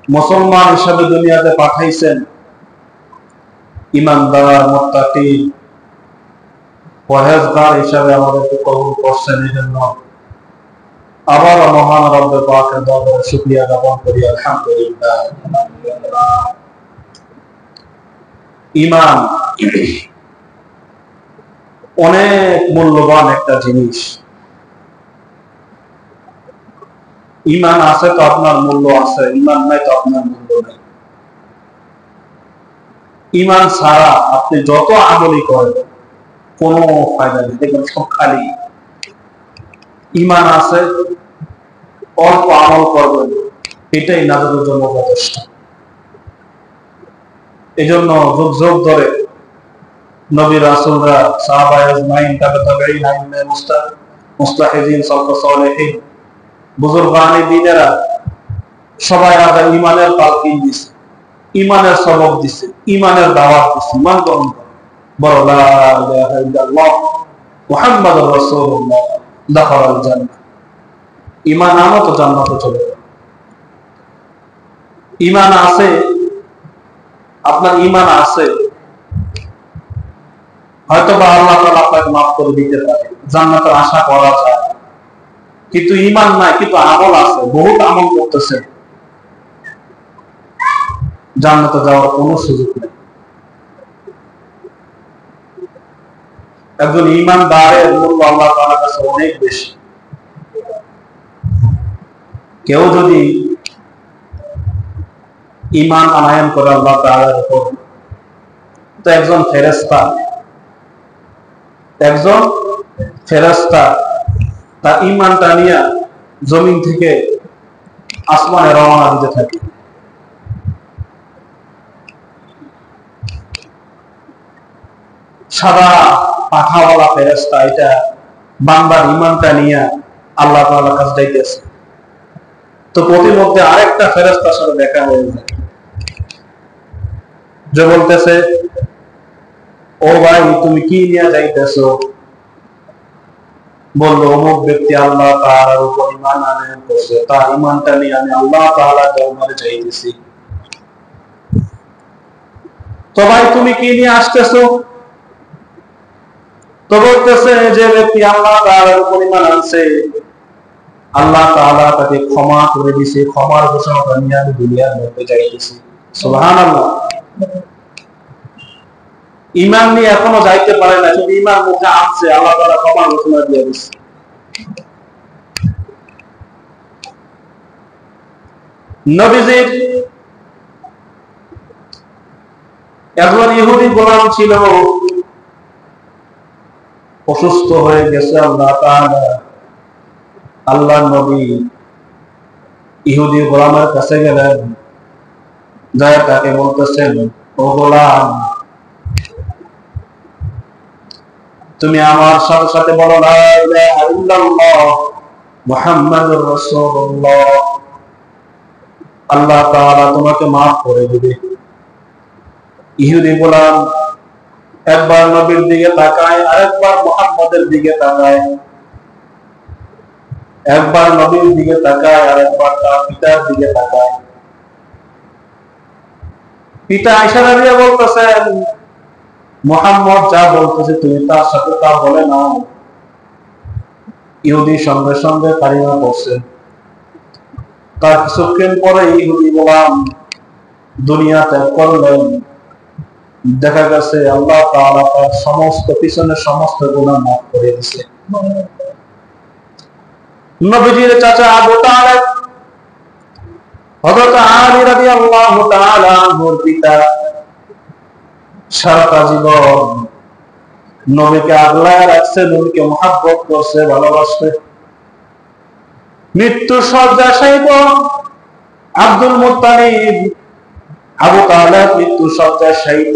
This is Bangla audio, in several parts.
মুসলমান হিসেবে দুনিয়াতে পাঠাইছেন, ইমানদার মুত্তাকি পরহেজগার হিসেবে আমাদেরকে কবুল করছেন। এই জন্য আবার মহান রব্বে পাকের দরবারে শুকরিয়া জ্ঞাপন করি, আলহামদুলিল্লাহ। ঈমান অনেক মূল্যবান একটা জিনিস। ঈমান আছে তো আপনার মূল্য আছে, ঈমান নাই তো আপনার মূল্য নেই। ঈমান ছাড়া আপনি যত আমলই করেন কোনো ফায়দা নেই, দেখবেন সব খালি। ঈমান আছে, অল্প আমল করবেন, এটাই নাজাতের জন্য যথেষ্ট। এই জন্য যুগ যুগ ধরে নবী রাসূলরা, সাহাবায়ে আজমাইন, তাবেঈন, আইম্মায়ে মুস্তাহিদিন, সালফুস সালেহিন, বুজুর্গানে দ্বীনেরা সবাই আগে ঈমানের তালকিন দিছে, ঈমানের সবক দিছে, ঈমানের দাওয়াত দিছে। ঈমান গ্রহণ করো, বলো লা ইলাহা ইল্লাল্লাহ মুহাম্মাদুর রাসূলুল্লাহ দাখালাল জান্নাহ। ঈমান আনো তো জান্নাতে চলে যাবে। ঈমান আছে, আপনার ঈমান আছে, হয়তো বা আল্লাহ তাআলা আপনাকে মাফ করে দিতে পারে, জান্নাতের আশা করা যায়। কিন্তু ঈমান নাই, কিন্তু আমল আছে, বহুত আমল করতেছে, জান্নাতে যাওয়ার কোনো সুযোগ নেই। একজন ঈমানদারের মূল্য আল্লাহ তাআলার কাছে অনেক বেশি। কেউ যদি ঈমান আনয়ন করে আল্লাহ তাআলার উপর, তো একজন ফেরেশতা তার ঈমানটা নিয়ে জমিন থেকে আসমানে রওনা দিতে থাকে। সাদা পাখাওয়ালা ফেরেশতা এটা বান্দার ঈমানটা নিয়ে আল্লাহ তাআলার কাছে যাইতেছে। তো প্রতিমধ্যে আরেকটা ফেরেশতার সাথে দেখা হয়ে যায়, যে বলতেছে, ও ভাই তুমি কি নিয়ে যাইতেছো? বললো, অমুক ব্যক্তি আল্লাহ তাআলার উপর ঈমান আনয়ন করছে, তার ঈমানটা নিয়ে আমি আল্লাহ তাআলার দরবারে যাইতেছি। তো ভাই তুমি কি নিয়ে আসতেছো? তো বলতেছে, যে ব্যক্তি আল্লাহ তাআলার উপর ঈমান আনছে, আল্লাহ তাআলা তাকে ক্ষমা করে দিয়েছে, ক্ষমার ঘোষণাটা নিয়ে আমি দুনিয়ার মধ্যে যাইতেছি। সুবহানাল্লাহ। ঈমান নিয়ে এখনো যাইতে পারে না, শুধু ঈমান মুখে আসছে, আল্লাহ তাআলা ক্ষমার ঘোষণা দিয়ে দিয়েছে। নবীজির একজন ইহুদি গোলাম ছিল, অসুস্থ হয়ে গেছে। আল্লাহ নবী ইহুদি গোলামের কাছে গেলেন, যায় তাকে বলতেছেন, ও গোলাম, তুমি আমার সাথে সাথে বলো লা ইলাহা ইল্লাল্লাহ মুহাম্মাদুর রাসূলুল্লাহ, আল্লাহ তাআলা তোমাকে মাফ করে দিবে। ইহুদি গোলাম একবার নবীর দিকে তাকায়, আরেকবার মুহাম্মাদের দিকে তাকায়, একবার নবীর দিকে তাকায়, আরেকবার তার পিতার দিকে তাকায়। পিতা ইশারা দিয়ে বলতেছেন, মুহাম্মদ যা বলতেছে তুমি তার সাথে তা বলে নাও। ইহুদি সঙ্গে সঙ্গে কালিমা পড়ছে। তার কিছুক্ষণ পরে ইহুদি গোলাম দুনিয়া ত্যাগ করলেন। দেখা গেছে আল্লাহ তাআলা তার সমস্ত পিছনের সমস্ত গুনাহ মাফ করে দিয়েছে। নবীজির চাচা আবু তালেব, হযরত আলী রাদিয়াল্লাহু তাআলা আনহুর পিতা, সারাটা জীবন নবীকে আগলায় রাখছে, নবীকে মহব্বত করছে, ভালোবাসছে। মৃত্যু শয্যাশায়িত আব্দুল মুত্তালিব, আবু তালেব মৃত্যু শয্যাশায়িত।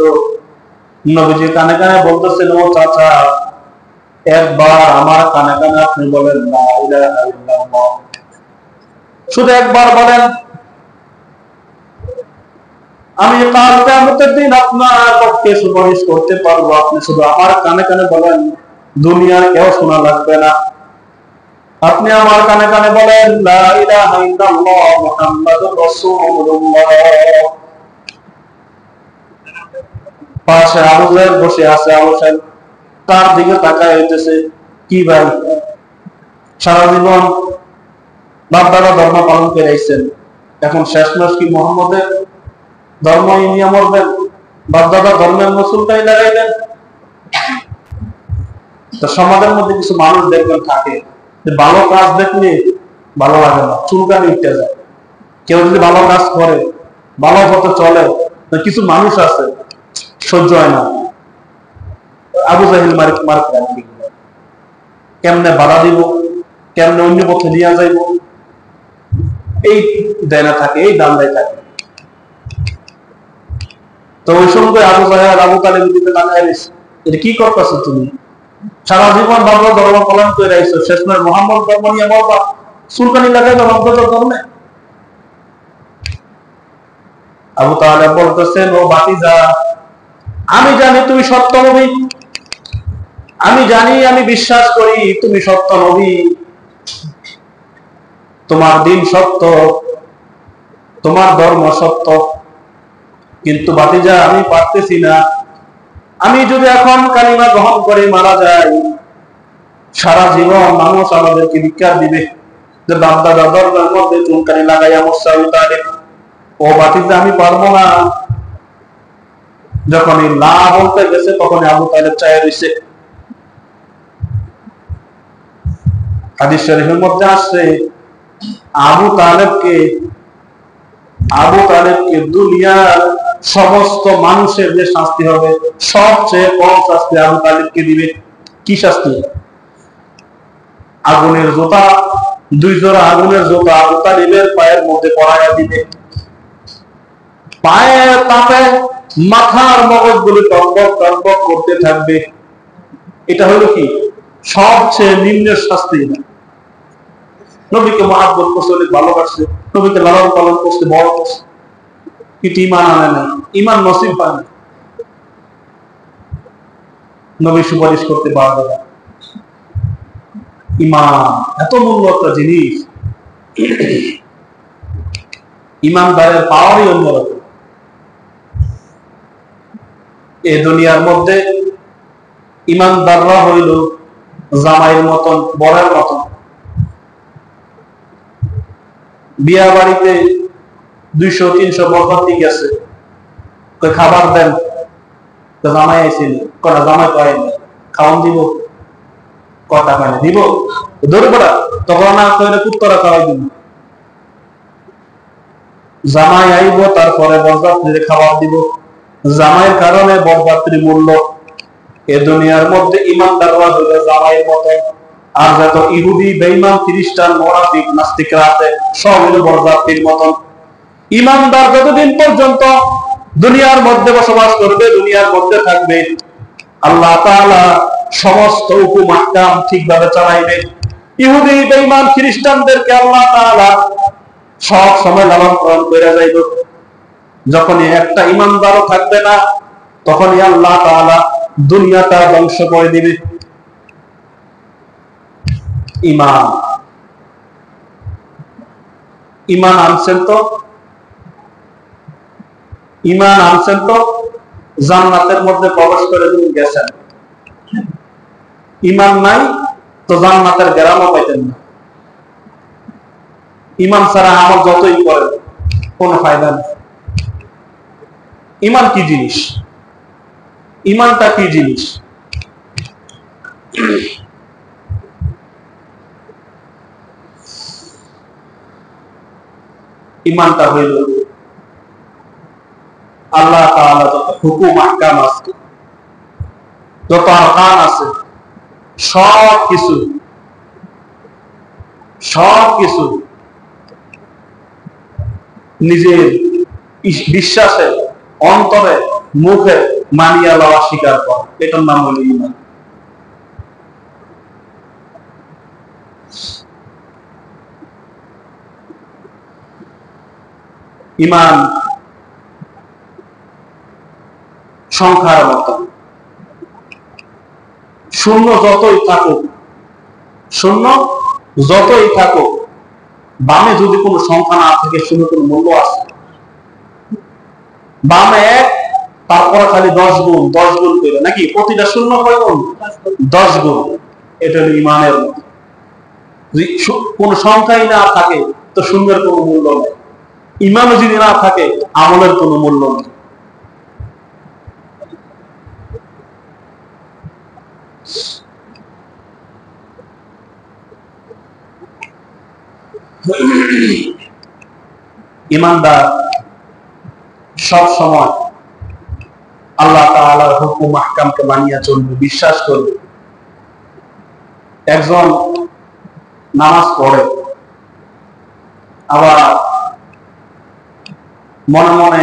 নবীজি কানে কানে বলতেছেন, ও চাচা, একবার আমার কানে কানে আপনি বলেন লা ইলাহা ইল্লাল্লাহ, শুধু একবার বলেন, আমি কাল কিয়ামতের দিন আপনার পক্ষে সুপারিশ করতে পারবো। আপনি শুধু আমার কানে কানে বলেন, দুনিয়ার কেউ শোনা লাগবে না। আপনি আমার কানে কানে বলেন লা ইলাহা ইল্লাল্লাহ মুহাম্মাদুর রাসূলুল্লাহ। পাশে আবু জাহেল বসে আছে, আবু জাহেল তার দিকে তাকায় হইতেছে, কি ভাই সারা জীবন বাপ দাদা ধর্ম পালন করে আইছেন, এখন শেষমেশ কি মুহাম্মদের ধর্ম নিয়ে মরবেন, বাপ দাদা ধর্মের মুসলটাই লাগাইবেন? তো সমাজের মধ্যে কিছু মানুষ দেখবেন থাকে, ভালো কাজ দেখলে ভালো লাগে না, চুলকানি উঠতে যায়। কেউ যদি ভালো কাজ করে, ভালো পথে চলে, কিছু মানুষ আছে সহ্য হয় না। আবু জাহিল কেমনে বাধা দিব, কেমনে অন্য পথে নিয়ে যাইব, এই দেনা থাকে, এই দান্দায় থাকে। তো ওই সময় আবু জাহেল আবু তালেবের দিকে তাকায় রয়েছে, এটা কি করতেছো তুমি? সারা জীবন বাবা ধর্ম পালন করে আইছো, শেষ নয় মোহাম্মদ ধর্ম নিয়ে বাবা সুলতানি লাগাইবে বাপদাদার ধর্মে? আবু তালেব বলতেছেন, ও ভাতিজা, আমি জানি তুমি সত্য নবী, আমি জানি, আমি বিশ্বাস করি তুমি সত্য নবী, তোমার দিন সত্য, তোমার ধর্ম সত্য, কিন্তু ভাতিজা আমি পারতেছি না। আমি যদি এখন কালিমা গ্রহণ করে মারা যাই, সারা জীবন মানুষ আমাদেরকে ধিক্কার দিবে যে বাপদাদা ধর্মের মধ্যে চুনকানি লাগাইয়া মরছে আবু তালেব। ও ভাতিজা আমি পারবো না। যখনই না বলতে গেছে তখন আবু তালেব চায় রইছে। হাদিস শরীফের মধ্যে আসছে, আবু তালেবকে দুনিয়ার সমস্ত মানুষের যে শাস্তি হবে, সবচেয়ে কম শাস্তি আবু তালেবকে দিবে। কি শাস্তি? আগুনের জোতা, 2 জোড়া আগুনের জোতা আবু তালেবের পায়ের মধ্যে পরাইয়া দিবে। পায়ের তাপে মাথার মগজগুলো টনবক টনবক করতে থাকবে। এটা হলো কি সবচেয়ে নিম্ন শাস্তি। নবীকে মহাব্বত করছে, অনেক ভালোবাসছে, নবীকে লালন পালন করছে, বড় করছে, কিন্তু ইমান আনে নাই, ইমান নসিব পায় না, নবী সুপারিশ করতে পারবে না। ইমান এত মূল্য একটা জিনিস, ইমানদারের পাওয়ারই অন্যরকম। এই দুনিয়ার মধ্যে ইমানদাররা হইল জামাইয়ের মতন, বরের মতন। বিয়া বাড়িতে 200-300 বরযাত্রী গেছে, খাবার দেন, জামাই আইসেন, কটা জামাই পায়নি, খাওয়ান দিব, কটা পায়নি দিব, ধরে পড়া তখন না কইলে কুত্তরা খাওয়াই দিব। জামাই আইব, তারপরে বরযাত্রীদের খাবার দিব, জামাইয়ের কারণে বরযাত্রী মূল্য। এ দুনিয়ার মধ্যে ইমানদাররা হইল জামাইয়ের মতো, আর যত ইহুদি বেঈমান খ্রিস্টান মুনাফিক নাস্তিকরা আছে সব হইল বরযাত্রীর মতন। ইমানদার যতদিন পর্যন্ত দুনিয়ার মধ্যে বসবাস করবে, দুনিয়ার মধ্যে থাকবে, আল্লাহ তাআলা সমস্ত হুকুম আহকাম ঠিকভাবে চালাইবে। ইহুদি বেঈমান খ্রিস্টানদেরকে আল্লাহ তাআলা সব সময় লালন পালন করে যাইব। যখনই একটা ইমানদারও থাকবে না, তখনই আল্লাহ তাআলা দুনিয়াটা ধ্বংস করে দিবে। ইমান, ইমান আনছেন তো, ইমান আনছেন তো জান্নাতের মধ্যে প্রবেশ করে তুমি গেছেন। ইমান নাই তো জান্নাতের গ্রামও পাইতেন না। ইমান ছাড়া আমল যতই করে কোনো ফায়দা নেই। ইমান কি জিনিস? ইমানটা কি জিনিস? ইমানটা হইল আল্লাহ তাআলা যত হুকুম আহকাম আছে, যত আরকান আছে, সবকিছু নিজের বিশ্বাসে, অন্তরে, মুখে মানিয়া লওয়া স্বীকার করা, এটার নাম হলো ঈমান। ঈমান সংখ্যার মতো, শূন্য যতই থাকুক, শূন্য যতই থাকো, বামে যদি কোনো সংখ্যা না থাকে শূন্য কোনো মূল্য আছে? বামে 1, তারপরে খালি 10 গুণ 10 গুণ করে, নাকি প্রতিটা শূন্য কয় গুণ? 10 গুণ। এটা হলো ইমানের মতো। কোন সংখ্যাই না থাকে তো শূন্যের কোনো মূল্য নেই। ইমানও যদি না থাকে আমলের কোনো মূল্য নেই। ইমানদার সব সময় আল্লাহ তাআলার হুকুম আহকামকে মানিয়ে চলবে, বিশ্বাস করবে। একজন নামাজ পড়ে, আবার মনে মনে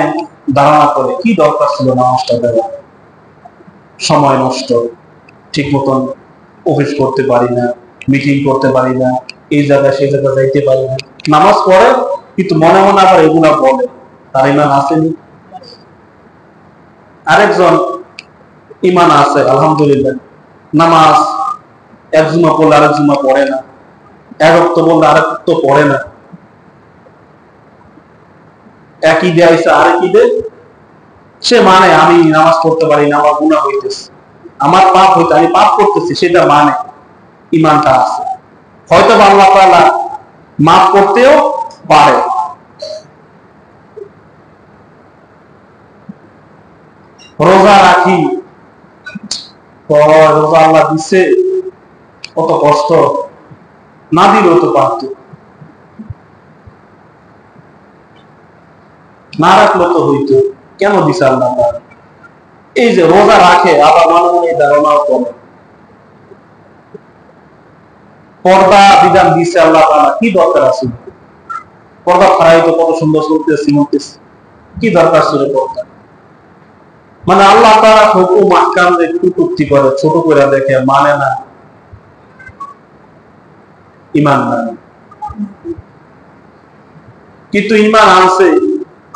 ধারণা করে কি দরকার ছিল নামাজটা দেওয়া, সময় নষ্ট, ঠিক মতন অফিস করতে পারি না, মিটিং করতে পারি না, এই জায়গায় সেই জায়গায় যাইতে পারি না। নামাজ পড়ে কিন্তু মনে মনে আবার এগুলা বলে, তার ইমান আসেনি। আরেকজন ইমান আছে আলহামদুলিল্লাহ, নামাজ এক জুমা পড়লে আরেক জুমা পড়ে না, এক ওয়াক্ত বললে আরেক ওয়াক্ত পড়ে না, এক ঈদে আইসা আরেক ঈদে সে মানে আমি নামাজ পড়তে পারি না, আমার গুনাহ হইতেছে, আমার পাপ হইতে, আমি পাপ করতেছি, সেটা মানে ইমানটা আছে। হয়তো আল্লাহ তাআলা মাফ করতেও পারে। রোজা রাখি, রোজা আল্লাহ দিচ্ছে, কত কষ্ট, না দিলেও তো পারত, না রাখলেও তো হইতো, কেন দিছে আল্লাহ তাআলা? এই যে রোজা রাখে, আবার মনে মনে ধারণাও কমে। পর্দা বিধান দিচ্ছে আল্লাহ তাআলা, কি দরকার আছে? পর্দা ছাড়াই তো কত সুন্দর চলতেছে, কি দরকার ছিল পর্দা? মানে আল্লাহ তাআলা হুকুম আহকাম যে কটূক্তি করে, ছোট করে দেখে, মানে না, ইমান নাই। কিন্তু ইমান আনছে,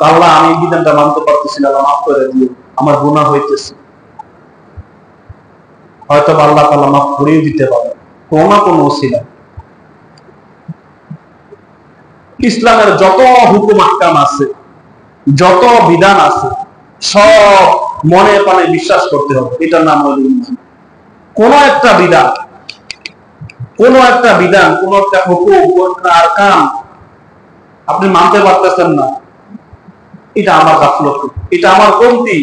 আল্লাহ আমি এই বিধানটা মানতে পারতেছি না, মাফ করে দিও, আমার গুনাহ হইতেছে। হয়তো আল্লাহ তাআলা মাফ করেও দিতে পারে কোন না কোন ওসিলা। ইসলামের যত হুকুম আহকাম আছে, যত বিধান আছে, সব মনে প্রাণে বিশ্বাস করতে হবে, এটার নাম হলো ঈমান। কোন একটা বিধান, কোন একটা হুকুম, কোন একটা আরকান আপনি মানতে পারতেছেন না, এটা আমার গাফলতি, এটা আমার কমতি,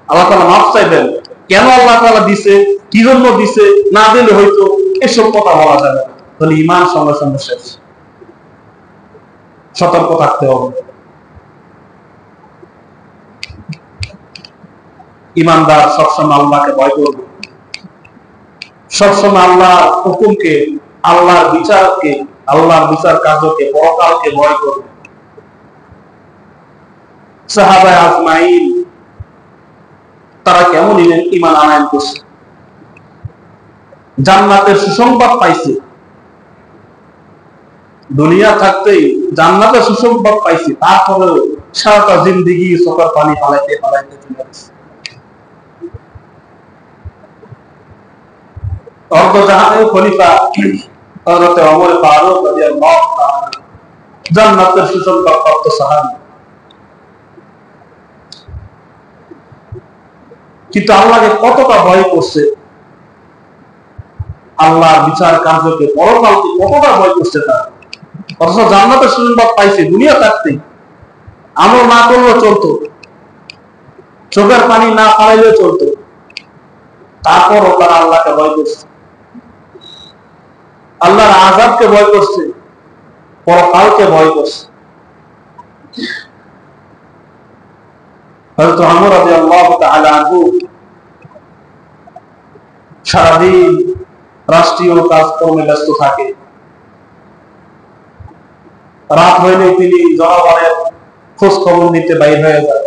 আল্লাহ তাআলা মাফ চাইবেন। কেন আল্লাহ তাআলা দিছে, কি জন্য দিছে, না দিলে হয়তো এসব কথা বলা যাবে, তাহলে ঈমান সঙ্গে সঙ্গে শেষ। সতর্ক থাকতে হবে। ঈমানদার সবসময় আল্লাহকে ভয় করবে, সবসময় আল্লাহর হুকুমকে, আল্লাহর বিচারকে, আল্লাহর বিচার কার্যকে, পরকালকে ভয় করবে। সাহাবায়ে আজমাইন তারা কেমন ঈমান আনয়ন করছে, জান্নাতের সুসংবাদ পাইছে, দুনিয়া থাকতেই জান্নাতের সুসংবাদ পাইছে, তারপরেও সারাটা জিন্দেগি চোখের পানি ফালাইতে ফালাইতে চলে গেছে। অর্ধজাহানের খলিফা হযরত ওমর ফারুক রাদিয়াল্লাহু তাআলা জান্নাতের সুসংবাদ প্রাপ্ত সাহাবী, কিন্তু আল্লাহকে কতটা ভয় করছে, আল্লাহর বিচার কার্যকে, পরকালকে কতটা ভয় করছে তারা। অথচ জান্নাতের সুসংবাদ পাইছে দুনিয়া থাকতেই, আমল না করলেও চলতো, চোখের পানি না ফালাইলেও চলতো, তারপরও তারা আল্লাহকে ভয় করছে, আল্লাহর আযাবকে ভয় করছে, পরকালকে ভয় করছে। হযরত ওমর রাদিয়াল্লাহু তাআলা আনহু সারাদিন রাষ্ট্রীয় কাজকর্মে ব্যস্ত থাকে, রাত হইলে তিনি জনগণের খোঁজ খবর নিতে বাইর হয়ে যায়,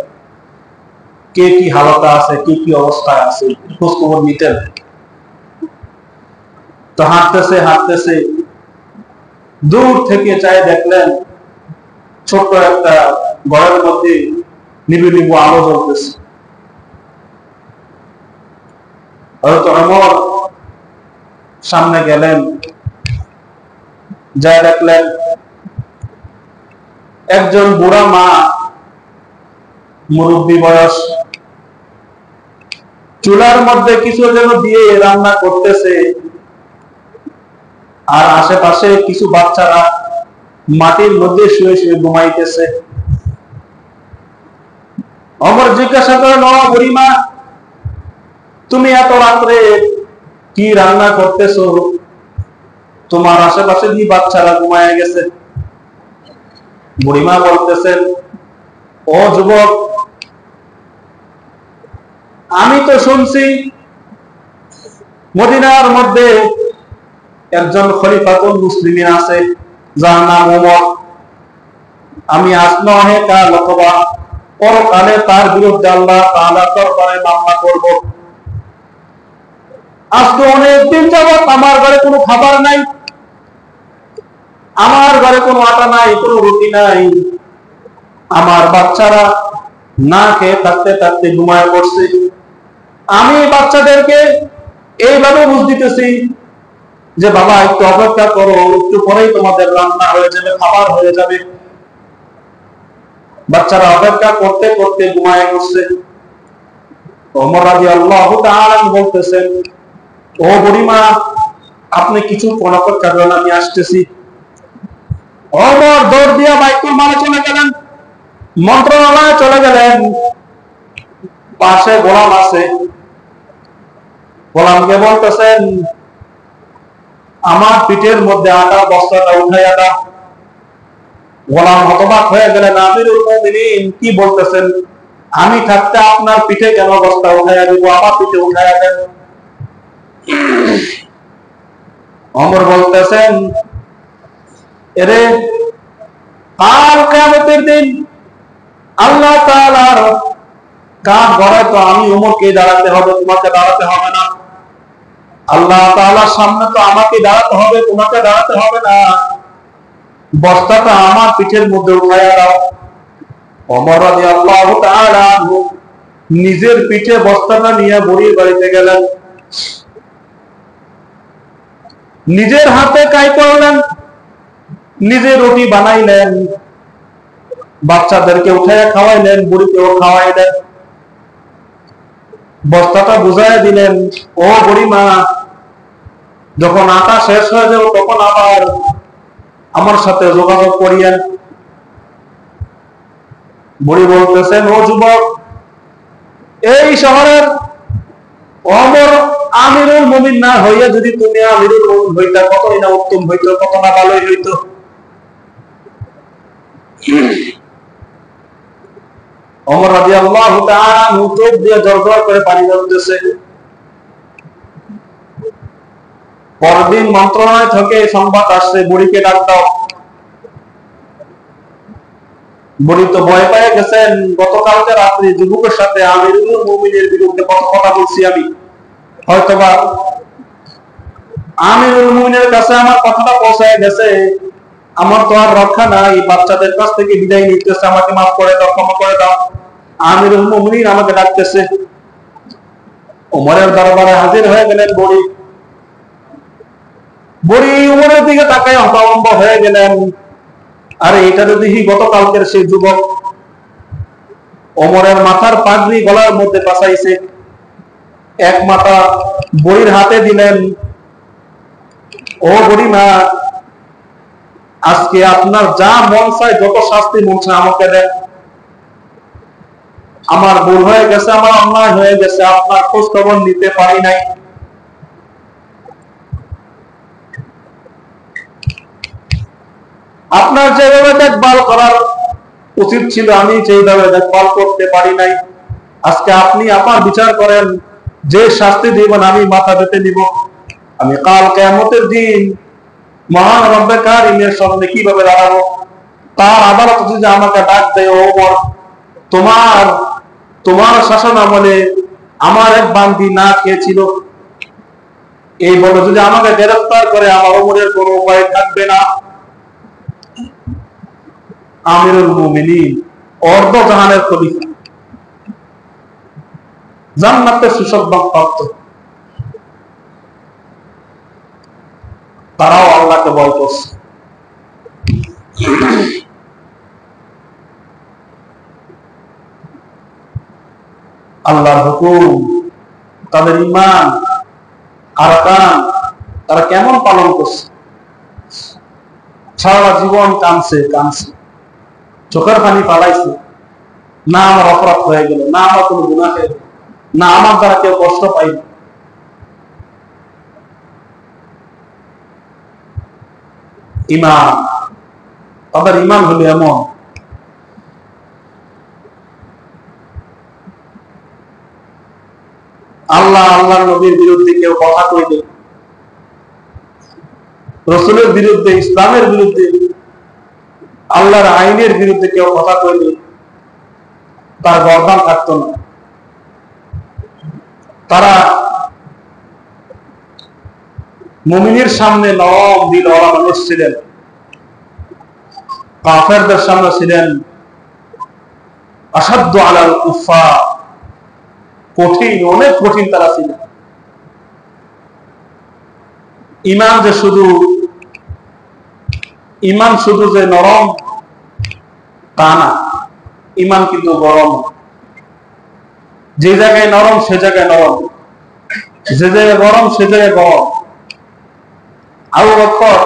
কে কি হালতে আছে, কে কি অবস্থায় আছে, খোঁজ খবর নিতেন। তো হাঁটতেছে হাঁটতেছে দূর থেকে চাই দেখলেন ছোট্ট একটা ঘরের মধ্যে নিবু নিবু আলো জ্বলতেছে। হযরত ওমর সামনে গেলেন, যা দেখলেন একজন বুড়া মা, মুরব্বী বয়স, চুলার মধ্যে কিছু যেন দিয়ে রান্না করতেছে, আর আশেপাশে কিছু বাচ্চারা মাটির মধ্যে শুয়ে শুয়ে ঘুমাইতেছে। ওমর জিজ্ঞাসা করেন, ও বুড়িমা, তুমি এত রাত্রে কি রান্না করতেছো? তোমার আশেপাশে কি বাচ্চারা ঘুমায় গেছে? বুড়িমা বলতেছেন, ও যুবক, আমি তো শুনছি মদিনার মধ্যে একজন খলিফাতুল মুসলিমিন আছে, যার নাম ওমর। আমি আজ নহে কাল অথবা পরকালে তার বিরুদ্ধে আল্লাহ তাআলার দরবারে মামলা করব। আজকে অনেকদিন যাবত আমার ঘরে কোনো খাবার নাই, আমার ঘরে কোনো আটা নাই, কোনো রুটি নাই, আমার বাচ্চারা না খেয়ে থাকতে থাকতে ঘুমায় পড়ছে। আমি বাচ্চাদেরকে এইভাবে বুঝ দিতেছি যে বাবা একটু অপেক্ষা করো, একটু পরেই তোমাদের রান্না হয়ে যাবে, খাবার হয়ে যাবে। বাচ্চারা অপেক্ষা করতে করতে ঘুমায় পড়ছে। ওমর রাদিয়াল্লাহু তাআলা বলতেছেন, ও বুড়িমা, আপনি কিছু অপেক্ষা করেন, আমি আসতেছি। ওমর দৌড় দিয়া বাইতুল মালে চলে গেলেন, মন্ত্রণালয়ে চলে গেলেন। পাশে গোলাম আছে, গোলামকে বলতেছেন, আমার পিঠের মধ্যে আটার বস্তাটা উঠাইয়া দাও। গোলাম হতবাক হয়ে গেলেন, আমিরুল মুমিনিন কি বলতেছেন? আমি থাকতে আপনার পিঠে কেন বস্তা উঠাইয়া দিব? আমার পিঠে উঠাইয়া দেন। ওমর বলতেছেন, এরে, কাল কিয়ামতের দিন আল্লাহ তাআলার কাঠ গড়ায় তো আমি ওমরকে দাঁড়াতে হবে, তোমাকে দাঁড়াতে হবে না। আল্লাহ তাআলার সামনে তো আমাকে দাঁড়াতে হবে, তোমাকে দাঁড়াতে হবে না। বস্তাটা আমার পিঠের মধ্যে উঠাইয়া দাও। ওমর রাদিয়াল্লাহু তাআলা আনহু নিজের পিঠে বস্তাটা নিয়ে বুড়ির বাড়িতে গেলেন, নিজের হাতে কাজ করলেন, নিজে রুটি বানাইলেন, বাচ্চাদেরকে উঠাইয়া খাওয়াইলেন, বুড়িকেও খাওয়াইলেন, বস্তাটা বুঝাইয়া দিলেন, ও বুড়িমা, যখন আটা শেষ হয়ে যাবে তখন আবার আমার সাথে যোগাযোগ করিয়েন। বুড়ি বলতেছেন, ও যুবক, এই শহরের ওমর আমিরুল মুমিন না হইয়া যদি তুমি আমিরুল মুমিন হইতা, কতই না উত্তম হইতো, কত না ভালোই হইতো। ওমর রাদিয়াল্লাহু তাআলা চোখ দিয়ে জড়জড় করে পানি ঝরতেছে। পরদিন মন্ত্রণালয় থেকে সংবাদ আসছে, বুড়িকে ডাক দাও। বুড়ি তো ভয় পেয়ে গেছেন, গতকালকে রাত্রে যুবকের সাথে আমিরুল মুমিনের বিরুদ্ধে কত কথা বলছি আমি, হয়তোবা আমিরুল মুমিনের কাছে আমার কথাটা পৌঁছায় গেছে, আমার তো আর রক্ষা নাই, বাচ্চাদের কাছ থেকে বিদায় নিতেছে, আমাকে মাফ করে দাও, ক্ষমা করে দাও। আমিরুল মুমিনিন আমাকে ডাকতেছে। ওমরের দরবারে হাজির হয়ে গেলেন বুড়ি। বুড়ি ওমরের দিকে তাকায় হতভম্ব হয়ে গেলেন, আরে এটা তো দেখি গতকালকের সেই যুবক। ওমরের মাথার পাগড়ি গলার মধ্যে পাছাইছে, এক মাথা বুড়ির হাতে দিলেন। ও বুড়িমা, আজকে আপনার যা মন চায়, যত শাস্তি মন চায় আমাকে দেন। আমার ভুল হয়ে গেছে, আমার অন্যায় হয়ে গেছে, আপনার খোঁজ খবর নিতে পারি নাই। আপনার যেভাবে দেখভাল করার উচিত ছিল আমি সেইভাবে দেখভাল করতে পারি নাই। আজকে আপনি আমার বিচার করেন, যে শাস্তি দিবেন আমি মাথা পেতে নিব। আমি কাল কিয়ামতের দিন মহান রব্বে কারিমের সামনে কিভাবে দাঁড়াবো? তার আদালত যদি আমাকে ডাক দেয়, ওমর, তোমার শাসন আমলে আমার এক বান্দি না খেয়েছিল, এই বলে যদি আমাকে গ্রেফতার করে, আমার ওমরের কোনো উপায় থাকবে না। আমিরুল মুমিনিন, অর্ধ জাহানের খলিফা, জান্নাতের সুসংবাদ প্রাপ্ত, তারাও আল্লাহকে ভয় করছে। আল্লাহর হুকুম, তাদের ঈমান, আরকান তারা কেমন পালন করছে। সারা জীবন কাঁদছে, চোখের পানি পালাইছে, না আমার অপরাধ হয়ে গেল, না আমার কোনো গুনাহ হয়ে গেল, না আমার দ্বারা কেউ কষ্ট পাইল। ঈমান, তাদের ঈমান হলো এমন, আল্লাহ আল্লাহর নবীর বিরুদ্ধে কেউ কথা কইলে, রাসূলের বিরুদ্ধে, ইসলামের বিরুদ্ধে, আল্লাহর আইনের বিরুদ্ধে কেউ কথা কইলে তার গর্দান থাকতো না। তারা মুমিনের সামনে নরম দিলওয়ালা মানুষ ছিলেন, কাফেরদের সামনে ছিলেন আসাদ্দু আলাল কুফার, কঠিন, অনেক কঠিন তারা ছিলেন। ঈমান শুধু যে নরম তা না, ঈমান কিন্তু গরম। যে জায়গায় নরম সে জায়গায় নরম, যে জায়গায় গরম সে জায়গায় গরম। আবু বকর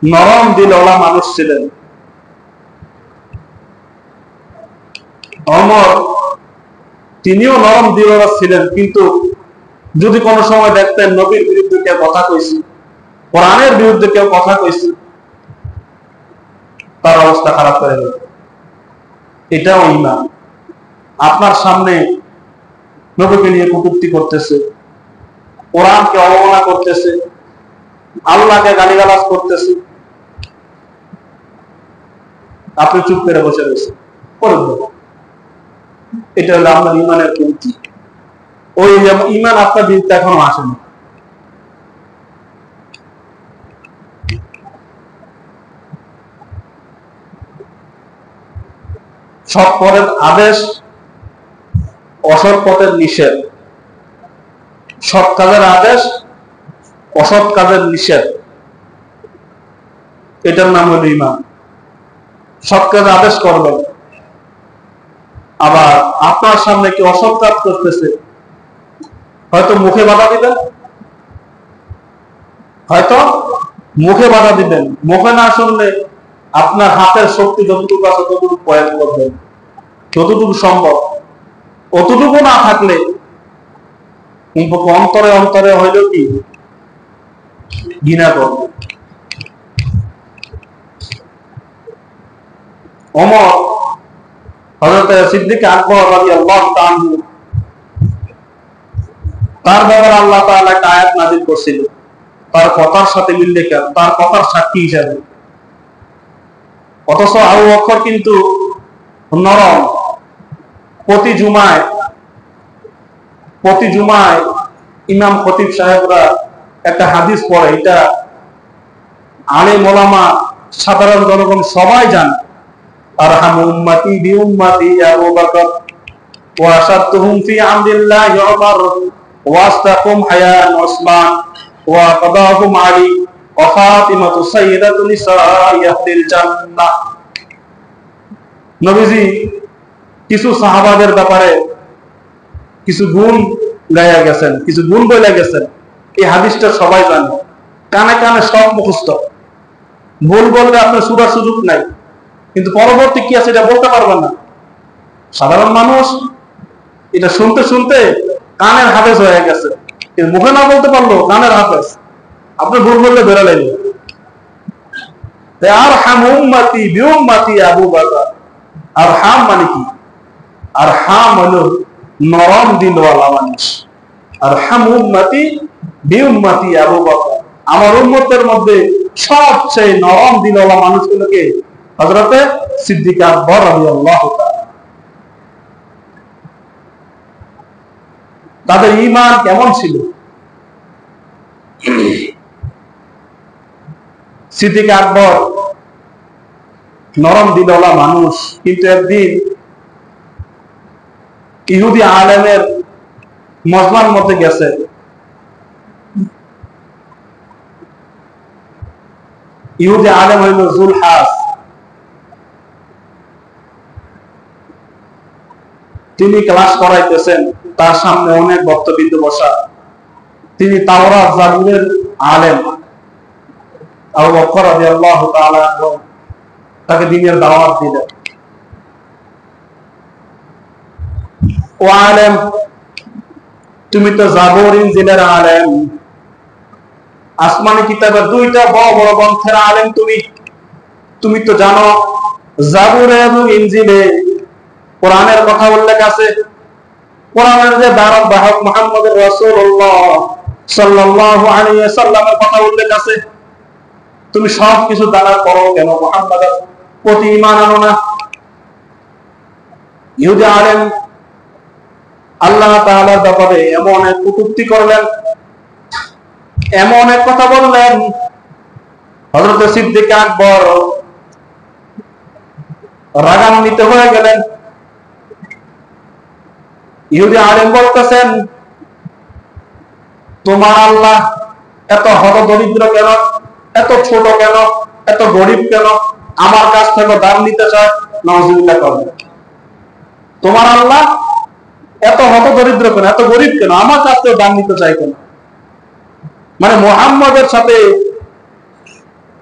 নরম দিলওয়ালা মানুষ ছিলেন। ওমর তিনিও নরম দিলওয়ালা ছিলেন, কিন্তু যদি কোনো সময় দেখতেন নবীর বিরুদ্ধে কেউ কথা কইছে, কোরআনের বিরুদ্ধে কেউ কথা কইছে, তার অবস্থা খারাপ করে গেল। এটাও ঈমান। আপনার সামনে নবীকে নিয়ে কটূক্তি করতেছে, কোরআনকে অবমাননা করতেছে, আল্লাহকে গালিগালাজ করতেছে, আপনি চুপ করে বসে রয়েছেন, এটা হলো আপনার ঈমানের পরিচয়। ওই ঈমান আপনার বিরুদ্ধে এখনো আসেনি। সৎ পথের আদেশ, অসৎ পথের নিষেধ, সৎ কাজের আদেশ, অসৎ কাজের নিষেধ, এটার নাম হলো ঈমান। সৎ কাজের আদেশ করবেন, আবার আপনার সামনে কি অসৎ কাজ করতেছে, হয়তো মুখে বাধা দিবেন, মুখে না শুনলে আপনার হাতের শক্তি যতটুকু আছে ততটুকু প্রয়োগ করবেন, যতটুকু সম্ভব। অতটুকু না থাকলে অন্তরে অন্তরে হইলেও কি ঘৃণা করবে। ওমর, হযরত সিদ্দিক আকবর রাদিয়াল্লাহু তাআলা আনহু, তার ব্যাপারে আল্লাহ তাআলা একটা আয়াত নাযিল করেছিল, তার কথার সাথে মিল রেখে, তার কথার সাক্ষী হিসাবে। অথচ আবু বকর কিন্তু নরম। প্রতি জুমায় ইমাম খতিব সাহেবরা একটা হাদিস পড়ে, এটা আলেম ওলামা সাধারণ জনগণ সবাই জানে। আরহামু উম্মতি বিউম্মতি আবু বকর ওয়া আশাদতুহুম ফি আমরিল্লাহি উমর ওয়া আস্তাকুম হায়ান উসমান ওয়া কাদাহুম আলী ওয়া ফাতিমাতু সাইয়্যিদাতু নিসাই আহলিল জান্নাহ। নবীজি কিছু সাহাবাদের ব্যাপারে কিছু গুণ গায়া গেছেন, কিছু গুণ বলে গেছেন। এই হাদিসটা সবাই জানে, কানে কানে সব মুখস্থ। ভুল বললে আপনার সুরার সুযোগ নাই, কিন্তু পরবর্তী কি আছে এটা বলতে পারবেন না। সাধারণ মানুষ এটা শুনতে শুনতে কানের হাফেজ হয়ে গেছে, কিন্তু মুখে না বলতে পারলো কানের হাফেজ। আপনি ভুল বললে বেড়া লাগবে। আরহাম উম্মতি বিউম্মতি আবু বকর। আরহাম মানে কি? আরহাম হলো নরম দিলওয়ালা মানুষ। আরহাম উম্মতি বিউম্মতি আবু বকর। আমার উম্মতের মধ্যে সবচেয়ে নরম দিলওয়ালা মানুষগুলোকে হযরত সিদ্দিক আকবর রাদিয়াল্লাহু তাআলা। তাদের ঈমান কেমন ছিল? সিদ্দিক আকবর নরম দিলওয়ালা মানুষ, কিন্তু একদিন ইহুদি আলেমের মজমার মধ্যে গেছে। ইহুদি আলেম হইল জুলহাস। তিনি ক্লাস করাইতেছেন, তার সামনে অনেক বক্তবিন্দু বসা। তিনি তাওরাত জাবুরের আলেম। আবু বকর রাদিয়াল্লাহু তাআলা তাকে দ্বীনের দাওয়াত দিলেন। ও আলেম, তুমি তো জাবুর ইনজিলের আলেম, আসমানি কিতাবের দুইটা বড় বড় গ্রন্থের আলেম। তুমি তো জানো জাবুরে এবং ইনজিলে কোরআনের কথা উল্লেখ আছে। কোরআনের যে ধারক বাহক মুহাম্মদুর রাসূলুল্লাহ সাল্লাল্লাহু আলাইহি ওয়াসাল্লামের কথা উল্লেখ আছে। তুমি সব কিছু জানার পরও কেন মুহাম্মাদের প্রতি ঈমান আনো না? ইহুদি আলেম আল্লাহ তাআলার ব্যাপারে এমন এক কটূক্তি করলেন, এমন এক কথা বললেন, হযরত সিদ্দিক আকবর রাগান্বিত হয়ে গেলেন। ইহুদি আলেম বলতেছেন, তোমার আল্লাহ এত হতদরিদ্র কেন, এত ছোট কেন, এত গরিব কেন, আমার কাছ থেকে দাম নিতে চায়? নাউজুবিল্লাহ করবে। তোমার আল্লাহ এত হতদরিদ্র কেন, এত গরিব কেন, আমার কাছ থেকে দাম নিতে চায় কেন? মানে মুহাম্মদের সাথে,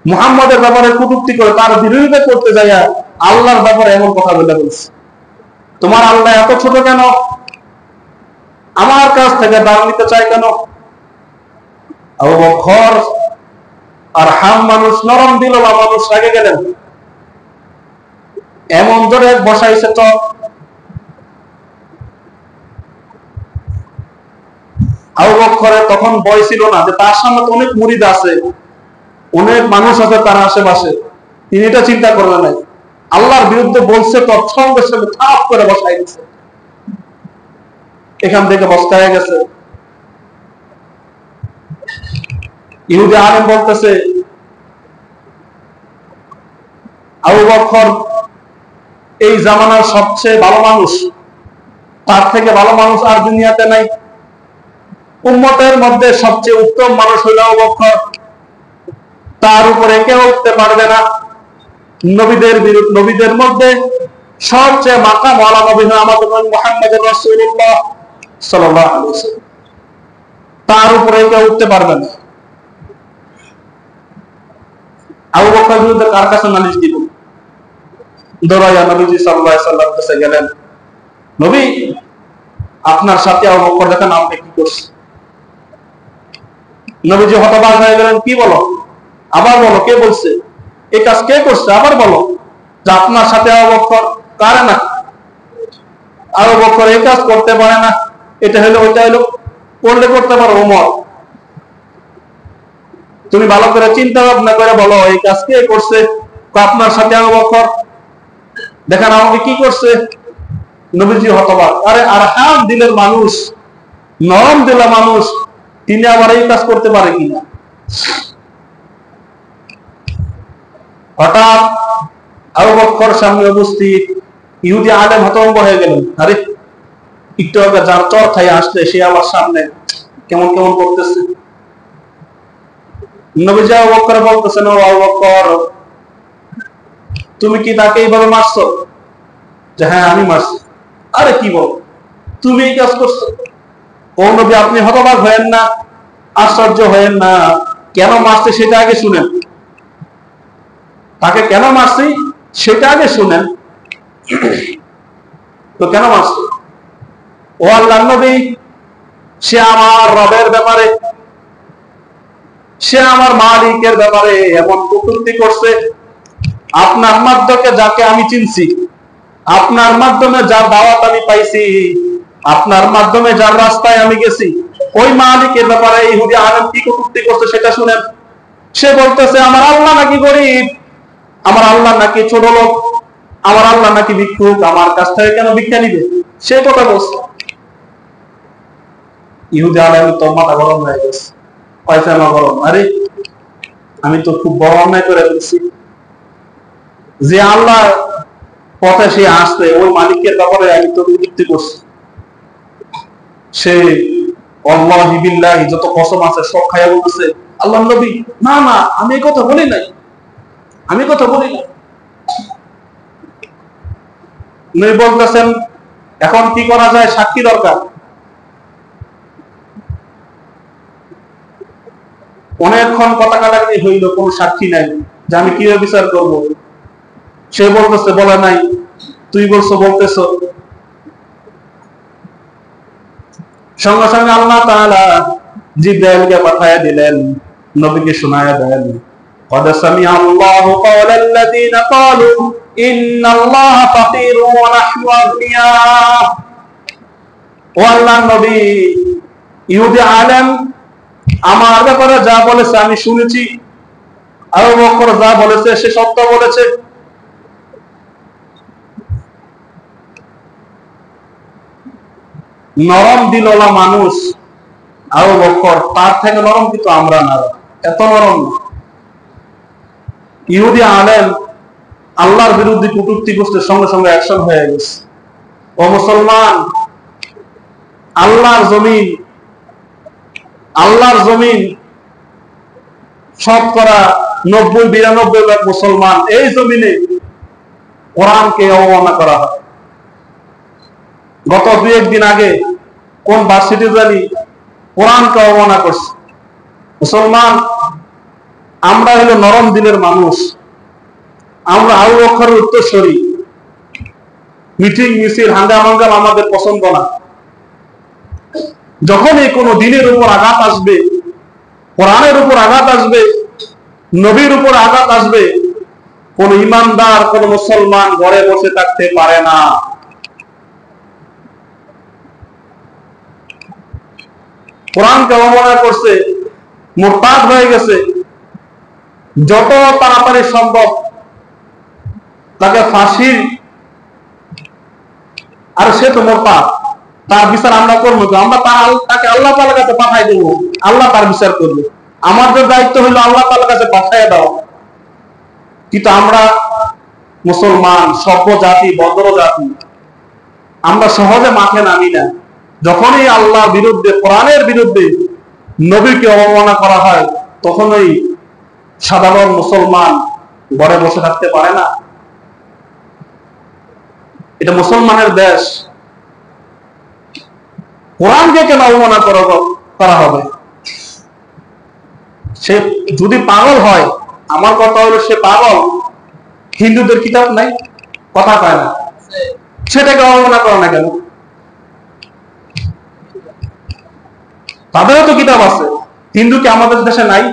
মুহাম্মদের ব্যাপারে কটূক্তি করে তার বিরোধিতা করতে যায় আল্লাহর ব্যাপারে এমন কথা বলছে। তোমার আল্লাহ এত ছোট কেন, আমার কাছ থেকে দাম নিতে চায় কেন? আবু বকর আর হাম মানুষ, নরম দিল বা মানুষ রেগে গেলেন। এমন ধরে বসাইছে তো আবু বকরের তখন বয় ছিল না যে তার সামনে তো অনেক মুরিদ আছে, অনেক মানুষ আছে তার আশেপাশে। তিনি এটা চিন্তা করলেন নাই, আল্লাহর বিরুদ্ধে বলছে তো সঙ্গে সঙ্গে থাপ করে বসাই দিচ্ছে। এখান থেকে বস্তা হয়ে গেছে। ইহুদি আলেম বলতেছে, আবু বকর এই জামানার সবচেয়ে ভালো মানুষ, তার থেকে ভালো মানুষ আর দুনিয়াতে নাই। উম্মতের মধ্যে সবচেয়ে উত্তম মানুষ হইল আবু বকর, তার উপরে কেউ উঠতে পারবে না। নবীদের মধ্যে সবচেয়ে মাকাম ওয়ালা নবী আমাদের মুহাম্মদুর রাসূলুল্লাহ সাল্লাল্লাহু আলাইহি ওয়াসাল্লাম, তার উপরে কেউ উঠতে পারবে না। আবু বকর বিরুদ্ধে কার কাছে নালিশ দিব? দৌড়াইয়া নবীজি সাল্লাল্লাহু আলাইহি ওয়াসাল্লাম কাছে গেলেন, নবী আপনার সাথে আবু বকর দেখেন আপনি কি করছে? নবীজি হতবাক হয়ে গেলেন, কি বলো? আবার বলো, কে বলছে এই কাজ, কে করছে? আবার বলো যে আপনার সাথে আবু বকর পারে না, আবু বকর এই কাজ করতে পারে না, এটা হলো ওইটা হলো, করলে করতে পারো ওমর। তুমি ভালো করে চিন্তা ভাবনা করে বলো এই কাজ কে করছে? আপনার সাথে আবু বকর, দেখেন আমাকে কি করছে। নবীজি হতবাক, আরে আরহাম দিলের মানুষ, নরম দিলের মানুষ, তিনি আবার এই কাজ করতে পারে কিনা? হঠাৎ আবু বকর সামনে উপস্থিত। ইহুদি আলেম হতভম্ব হয়ে গেলেন, আরে একটু আগে যার চর খাই আসলে সে আমার সামনে কেমন কেমন করতেছে। নবীজি আবু বকর বলতেছেন, ও আবু বকর তুমি কি তাকে এইভাবে মারছো? যে হ্যাঁ আমি মারছি। আরে কি বল, তুমি এই কাজ করছো? ও নবী আপনি হতবাক হয়েন না, আশ্চর্য হয়েন না, কেন মারছে সেটা আগে শুনেন। তাকে কেন মারছি সেটা আগে শুনেন। তো কেন মারছে? ও আল্লাহর নবী, সে আমার রবের ব্যাপারে, সে আমার মালিকের ব্যাপারে এমন কটূক্তি করছে। আপনার মাধ্যমে যাকে আমি চিনছি, আপনার মাধ্যমে যার দাওয়াত আমি পাইছি, আপনার মাধ্যমে যার রাস্তায় আমি গেছি, ওই মালিকের ব্যাপারে ইহুদি আলেম কি কটূক্তি করছে সেটা শুনেন। সে বলতেছে আমার আল্লাহ নাকি গরিব, আমার আল্লাহ নাকি ছোট লোক, আমার আল্লাহ নাকি ভিক্ষুক, আমার কাছ থেকে কেন ভিক্ষা নিবে, সে কথা বলছে। ইহুদি আলেম তো মাথা গরম হয়ে গেছে, পয়সামা গরম। আরে আমি তো খুব বড় অন্যায় করে ফেলছি। যে আল্লাহ পথে সে আসছে, ওই মালিকের ব্যাপারে আমি তো কটূক্তি করছি। সে আল্লাহি বিল্লাহি যত কসম আছে সব খাইয়া বলতেছে, আল্লাহ নবী না না আমি এই কথা বলি নাই, আমি কথা বলি না। উনি বলতেছেন এখন কি করা যায়, সাক্ষী দরকার। অনেকক্ষণ কথা কাটাকাটি হইল, কোন সাক্ষী নাই, যে আমি কিভাবে বিচার করব। সে বলতেছে বলে নাই, তুই বলছো বলতেছ। সঙ্গে সঙ্গে আল্লাহ তাআলা জিবরাইলকে পাঠায়া দিলেন, নবীকে শোনায়া দেন, قد سمع الله قول الذين قالوا إن الله فقير ونحن أغنياء। ও আল্লাহর নবী, ইহুদি আলেম আমার ব্যাপারে যা বলেছে আমি শুনেছি, আবু বকর যা বলেছে সে সত্য বলেছে। নরম দিলওয়ালা মানুষ আবু বকর, তার থেকে নরম কিন্তু আমরা না, এত নরম। ইহুদি আলেম আল্লাহর বিরুদ্ধে কটূক্তি করতে সঙ্গে সঙ্গে অ্যাকশন হয়ে গেছে। ও মুসলমান, আল্লাহর জমিন শতকরা 90-92 মুসলমান, এই জমিনে কোরআনকে অবমাননা করা হয়। গত 2-1 দিন আগে কোন ভার্সিটি জানি কোরআনকে অবমাননা করছে। মুসলমান, আমরা হলো নরম দিলের মানুষ, আমরা আবু বকরের উত্তরসূরি। মিটিং মিছিল হাঙ্গামাঙ্গাম আমাদের পছন্দ না। যখনই কোনো দিনের উপর আঘাত আসবে, কোরআনের উপর আঘাত আসবে, নবীর উপর আঘাত আসবে, কোন ইমানদার কোন মুসলমান ঘরে বসে থাকতে পারে না। কোরআনকে অবমাননা করছে, মুরতাদ হয়ে গেছে, যত তাড়াতাড়ি সম্ভব তাকে ফাঁসির, আর সে তো মুরতাদ, তার বিচার আমরা করবো, আমরা তাকে আল্লাহ তাআলার কাছে পাঠাই দেব, আল্লাহ তার বিচার করবে। আমাদের দায়িত্ব হলো আল্লাহ তাআলার কাছে পাঠাই দাও। কিন্তু আমরা মুসলমান সভ্য জাতি, ভদ্র জাতি, আমরা সহজে মাঠে নামি না। যখনই আল্লাহর বিরুদ্ধে, কোরআনের বিরুদ্ধে, নবীকে অবমাননা করা হয়, তখনই সাধারণ মুসলমান ঘরে বসে থাকতে পারে না। এটা মুসলমানের দেশ, কোরআনকে কেন অবমাননা করা হবে? সে যদি পাগল হয়, আমার কথা হলো সে পাগল। হিন্দুদের কিতাব নাই, কথা পায় না, সেটাকে অবমাননা করে না কেন? তাদেরও তো কিতাব আছে। হিন্দু কি আমাদের দেশে নাই?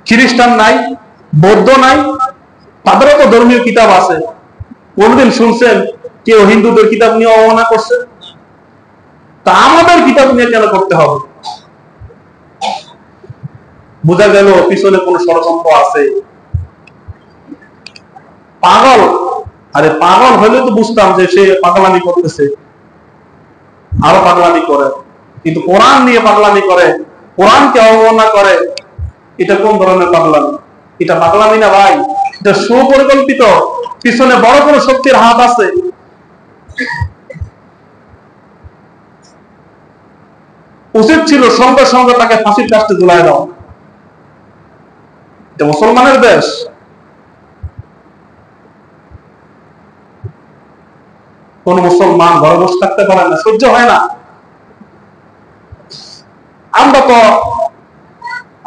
খ্রিস্টান নাই? বৌদ্ধ নাই? তাদেরও তো ধর্মীয় কিতাব আছে। কোনদিন শুনছেন কেউ হিন্দুদের কিতাব নিয়ে অবমাননা করছে? তা আমাদের কিতাব নিয়ে কেন করতে হবে? বোঝা গেল পিছনে কোন ষড়যন্ত্র আছে। পাগল, আরে পাগল হলে তো বুঝতাম যে সে পাগলামি করতেছে, আরো পাগলামি করে। কিন্তু কোরআন নিয়ে পাগলামি করে, কোরআনকে অবমাননা করে, এটা কোন ধরনের পাগলামি? এটা পাগলামি না ভাই, এটা সুপরিকল্পিত, পিছনে বড় কোনো শক্তির হাত আছে। উচিত ছিল সঙ্গে সঙ্গে তাকে ফাঁসির কাস্টে ঝুলাই দাও। এটা মুসলমানের দেশ। কোন মুসলমান ঘরে বসে থাকতে পারে না, সহ্য হয় না। আমরা তো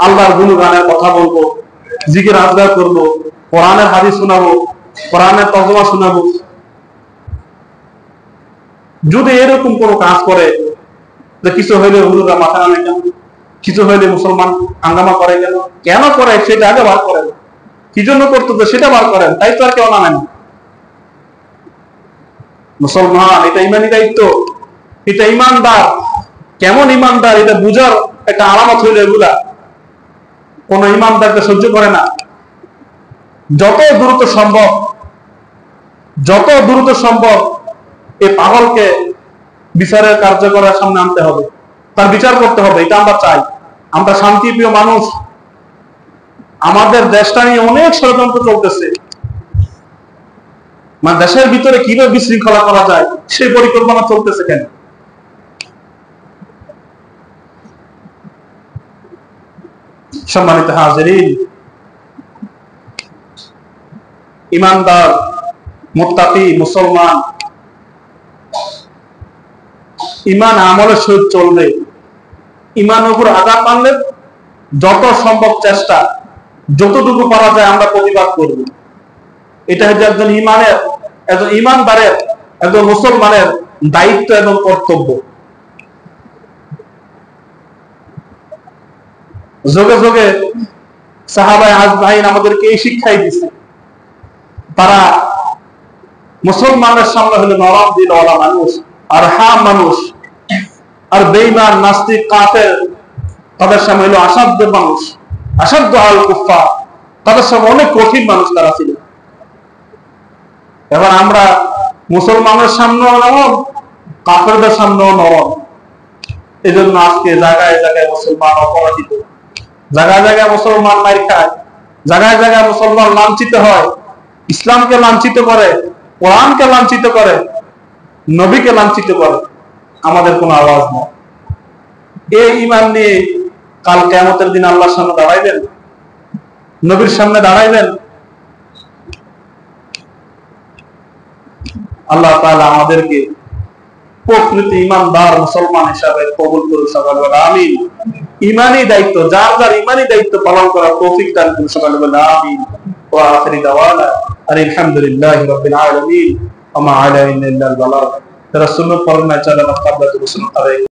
আল্লাহর গুণগানের কথা বলবো, জিকির আজগার করবো, কোরআনের হাদিস শোনাবো, কোরআনের তর্জমা শোনাবো। যদি এরকম কোনো কাজ করে যে কিছু হইলে হুজুররা মাথা নামে কেন, কিছু হইলে মুসলমান হাঙ্গামা করে কেন, কেন করে সেটা আগে বার করেন, কি জন্য করতেছে সেটা বার করেন, তাই তো আর কেউ নামেন। মুসলমান এটা ইমানি দায়িত্ব, এটা ইমানদার। কেমন ইমানদার এটা বুঝার একটা আলামত হইল এগুলা। কোন ইমানদারকে সহ্য করে না। যত দ্রুত সম্ভব এই পাগলকে বিচারের কার্যকরের সামনে আনতে হবে, তার বিচার করতে হবে। এটা আমরা চাই। আমরা শান্তিপ্রিয় মানুষ, আমাদের দেশটা নিয়ে অনেক ষড়যন্ত্র চলতেছে। মানে দেশের ভিতরে কিভাবে বিশৃঙ্খলা করা যায় সেই পরিকল্পনা চলতেছে কেন? সম্মানিত হাজিরিন, ইমানদার, মুত্তাকি মুসলমান, ইমান আমলের সহিত চলবে। ইমানের উপর আঘাত মানলে যত সম্ভব চেষ্টা, যতটুকু পারা যায় আমরা প্রতিবাদ করব। এটা হচ্ছে একজন ইমানদারের, একজন মুসলমানের দায়িত্ব এবং কর্তব্য। যোগে যোগে সাহাবায়ে আজমাইন আমাদেরকে এই শিক্ষাই দিচ্ছে। তারা মুসলমানের সামনে হলো নরম দিলওয়ালা মানুষ, আর মানুষ, আর বেঈমান নাস্তিক কাফের তাদের সামনে হলো অসাধ্য মানুষ, অসাধ্য আল কুফফার, তাদের সামনে অনেক কঠিন মানুষ তারা ছিল। এবার আমরা মুসলমানের সামনেও নরম, কাফেরদের সামনেও নরম। এই জন্য আজকে জায়গায় জায়গায় মুসলমান অপরাজিত, জায়গায় জায়গায় মুসলমান মার খায়, জায়গায় জায়গায় মুসলমান লাঞ্ছিত হয়, ইসলামকে লাঞ্ছিত করে, কোরআনকে লাঞ্ছিত করে, নবীকে লাঞ্ছিত করে। আমাদের কোনো আওয়াজ নেই। এই ঈমান নিয়ে কাল কিয়ামতের দিন আল্লাহর সামনে দাঁড়াইবেন, নবীর সামনে দাঁড়াইবেন। আল্লাহ তাআলা আমাদেরকে প্রকৃত ঈমানদার মুসলমান হিসাবে কবুল করুন। সবাই বলে আমিন। ঈমানি দায়িত্ব, যার যার ঈমানি দায়িত্ব পালন করার তৌফিক দান করুন। সবাই বলে আমিন। ওয়া আখিরু দাওয়ানা আলহামদুলিল্লাহি রাব্বিল আলামিন ওয়া মা আলাইনা ইল্লাল বালাগ। রাসূলুল্লাহ পড়না চালানা কাবলাতুল সুন্নাহ।